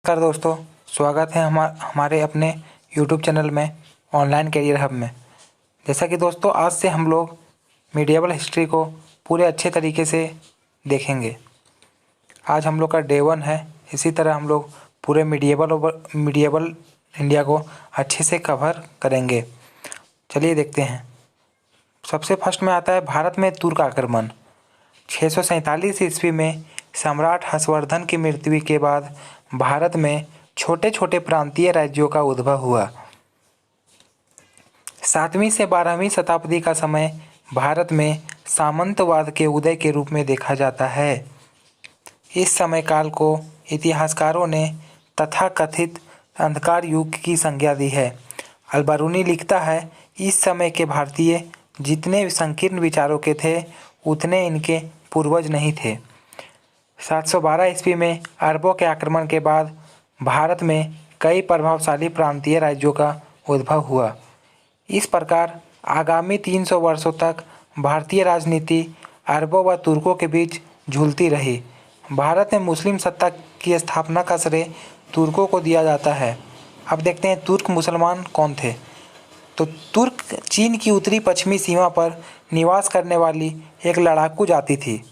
नमस्कार दोस्तों, स्वागत है हमारे अपने यूट्यूब चैनल में ऑनलाइन करियर हब में। जैसा कि दोस्तों आज से हम लोग मीडिएवल हिस्ट्री को पूरे अच्छे तरीके से देखेंगे। आज हम लोग का डे 1 है। इसी तरह हम लोग पूरे मीडिएवल इंडिया को अच्छे से कवर करेंगे। चलिए देखते हैं। सबसे फर्स्ट में आता है भारत में तुर्क आक्रमण। 647 ईस्वी में सम्राट हर्षवर्धन की मृत्यु के बाद भारत में छोटे छोटे प्रांतीय राज्यों का उद्भव हुआ। 7वीं से 12वीं शताब्दी का समय भारत में सामंतवाद के उदय के रूप में देखा जाता है। इस समय काल को इतिहासकारों ने तथाकथित अंधकार युग की संज्ञा दी है। अल-बरूनी लिखता है, इस समय के भारतीय जितने संकीर्ण विचारों के थे उतने इनके पूर्वज नहीं थे। 712 ईस्वी में अरबों के आक्रमण के बाद भारत में कई प्रभावशाली प्रांतीय राज्यों का उद्भव हुआ। इस प्रकार आगामी 300 वर्षों तक भारतीय राजनीति अरबों व तुर्कों के बीच झूलती रही। भारत में मुस्लिम सत्ता की स्थापना का श्रेय तुर्कों को दिया जाता है। अब देखते हैं तुर्क मुसलमान कौन थे। तो तुर्क चीन की उत्तरी पश्चिमी सीमा पर निवास करने वाली एक लड़ाकू जाति थी।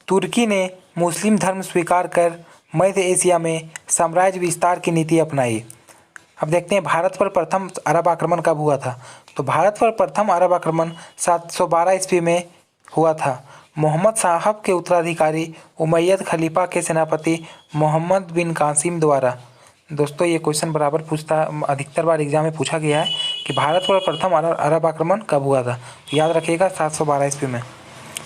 तुर्की ने मुस्लिम धर्म स्वीकार कर मध्य एशिया में साम्राज्य विस्तार की नीति अपनाई। अब देखते हैं भारत पर प्रथम अरब आक्रमण कब हुआ था। तो भारत पर प्रथम अरब आक्रमण 712 ईस्वी में हुआ था। मोहम्मद साहब के उत्तराधिकारी उमैयद खलीफा के सेनापति मोहम्मद बिन कासिम द्वारा। दोस्तों ये क्वेश्चन बराबर पूछता, अधिकतर बार एग्जाम में पूछा गया है कि भारत पर प्रथम अरब आक्रमण कब हुआ था। तो याद रखिएगा 712 ईस्वी में।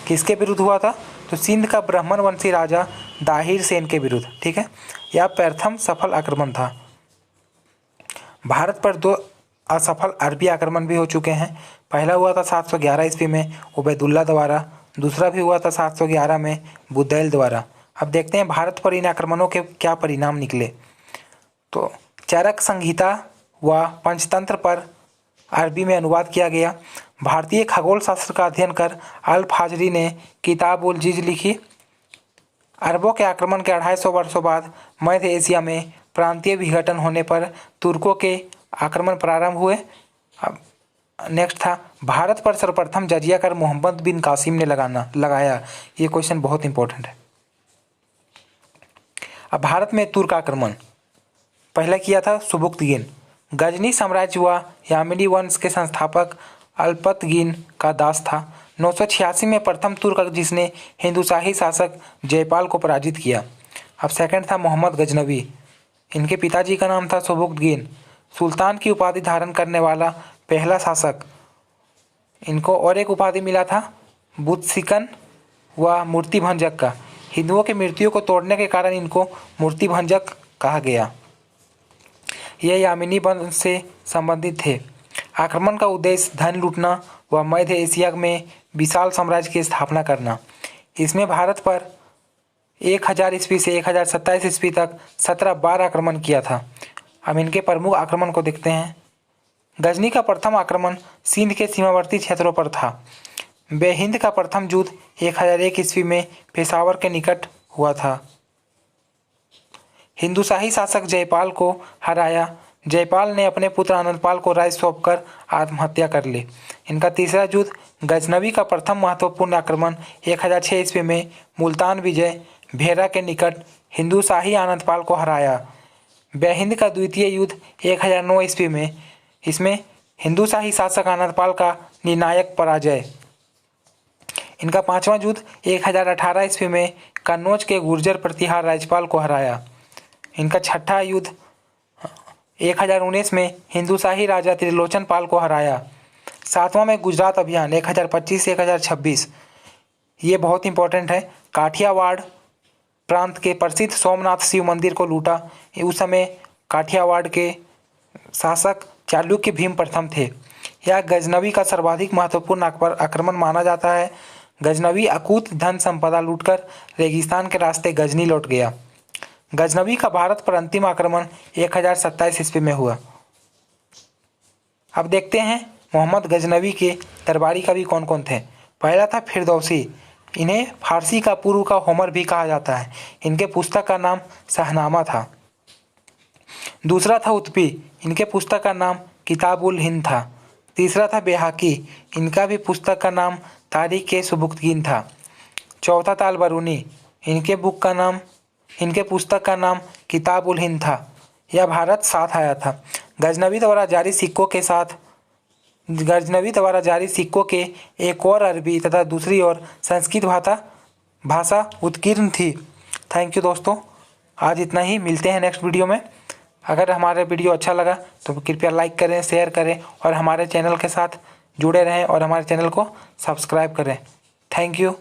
किसके विरुद्ध हुआ था? तो सिंध का ब्राह्मण वंशी राजा दाहिर सेन के विरुद्ध। ठीक है, यह प्रथम सफल आक्रमण था। भारत पर 2 असफल अरबी आक्रमण भी हो चुके हैं। पहला हुआ था 711 ईस्वी में उबैदुल्ला द्वारा, दूसरा भी हुआ था 711 में बुदैल द्वारा। अब देखते हैं भारत पर इन आक्रमणों के क्या परिणाम निकले। तो चरक संहिता व पंचतंत्र पर अरबी में अनुवाद किया गया। भारतीय खगोल शास्त्र का अध्ययन कर अल-फाजरी ने किताब उल जिज लिखी। अरबों के आक्रमण के 250 वर्षों बाद मध्य एशिया में प्रांतीय विघटन होने पर तुर्कों के आक्रमण प्रारंभ हुए। अब नेक्स्ट था भारत पर सर्वप्रथम जजिया कर मोहम्मद बिन कासिम ने लगाया। ये क्वेश्चन बहुत इंपॉर्टेंट है। अब भारत में तुर्क आक्रमण पहला किया था सुबुक्तगिन। गजनी साम्राज्य व यामिनी वंश के संस्थापक अल्पतगिन का दास था। 986 में प्रथम तुर्क जिसने हिंदुशाही शासक जयपाल को पराजित किया। अब सेकंड था मोहम्मद गजनवी। इनके पिताजी का नाम था सुबुक्तगिन, सुल्तान की उपाधि धारण करने वाला पहला शासक। इनको और एक उपाधि मिला था बुतसिकन व मूर्तिभंजक का। हिंदुओं की मूर्तियों को तोड़ने के कारण इनको मूर्तिभंजक कहा गया। ये यामिनी वंश से संबंधित थे। आक्रमण का उद्देश्य धन लूटना व मध्य एशिया में विशाल साम्राज्य की स्थापना करना। इसमें भारत पर 1000 ईस्वी से 1027 ईस्वी तक 17 बार आक्रमण किया था। अब इनके प्रमुख आक्रमण को देखते हैं। गजनी का प्रथम आक्रमण सिंध के सीमावर्ती क्षेत्रों पर था। बेहिंद का प्रथम युद्ध 1001 ईस्वी में पेशावर के निकट हुआ था। हिंदुशाही शासक जयपाल को हराया। जयपाल ने अपने पुत्र आनंदपाल को राज्य सौंपकर आत्महत्या कर ली। इनका तीसरा युद्ध गजनवी का प्रथम महत्वपूर्ण आक्रमण 1006 ईस्वी में मुल्तान विजय भेरा के निकट हिंदुशाही आनंदपाल को हराया। बेहिंद का द्वितीय युद्ध 1009 ईस्वी में, इसमें हिंदुशाही शासक आनंदपाल का निर्णायक पराजय। इनका पांचवा युद्ध 1018 ईस्वी में कन्नौज के गुर्जर प्रतिहार राज्यपाल को हराया। इनका छठा युद्ध 1019 में हिंदुशाही राजा त्रिलोचन पाल को हराया। सातवां में गुजरात अभियान 1025 से 1026। ये बहुत इंपॉर्टेंट है। काठियावाड़ प्रांत के प्रसिद्ध सोमनाथ शिव मंदिर को लूटा। उस समय काठियावाड़ के शासक चालुक्य भीम प्रथम थे। यह गजनवी का सर्वाधिक महत्वपूर्ण आक्रमण माना जाता है। गजनवी अकूत धन संपदा लूटकर रेगिस्तान के रास्ते गजनी लौट गया। गजनवी का भारत पर अंतिम आक्रमण 1027 ईस्वी में हुआ। अब देखते हैं मोहम्मद गजनवी के दरबारी कवि कौन कौन थे। पहला था फिरदौसी। इन्हें फारसी का पूर्व का होमर भी कहा जाता है। इनके पुस्तक का नाम शाहनामा था। दूसरा था उत्पी, इनके पुस्तक का नाम किताबुल हिंद था। तीसरा था बेहाकी, इनका भी पुस्तक का नाम तारीख़-ए-सुबुक्तगीन था। चौथा था अलबरूनी, इनके पुस्तक का नाम किताबुल हिंद था। यह भारत साथ आया था। गजनवी द्वारा जारी सिक्कों के एक और अरबी तथा दूसरी ओर संस्कृत भाषा उत्कीर्ण थी। थैंक यू दोस्तों, आज इतना ही। मिलते हैं नेक्स्ट वीडियो में। अगर हमारा वीडियो अच्छा लगा तो कृपया लाइक करें, शेयर करें और हमारे चैनल के साथ जुड़े रहें और हमारे चैनल को सब्सक्राइब करें। Thank you.